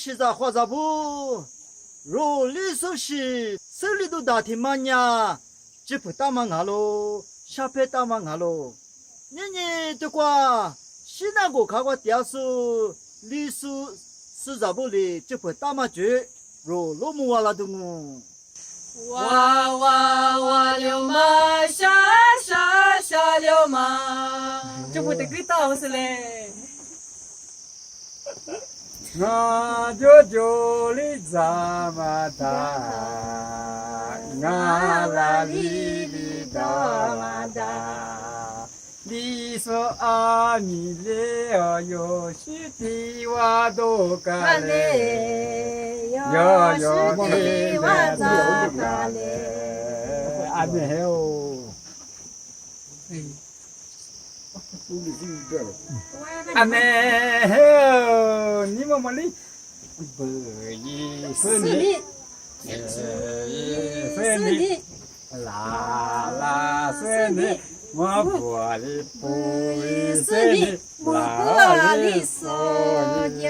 是在花杂不？若你说是手里头大天嘛呀，只不打嘛牙喽，下拍打嘛牙喽。你的话，是那个看过电视，历史是杂不哩？只不打嘛绝，若老母娃拉的我。哇哇哇流氓，下流氓，这不得给打死嘞！我就里咋么打，我啦里咋么打？你说啊，你了有些的话都干嘞，有的话咋干嘞？啊没有。啊没有，你们么哩？不一是你，是你，啦是你。我玻璃不是你，我玻璃说有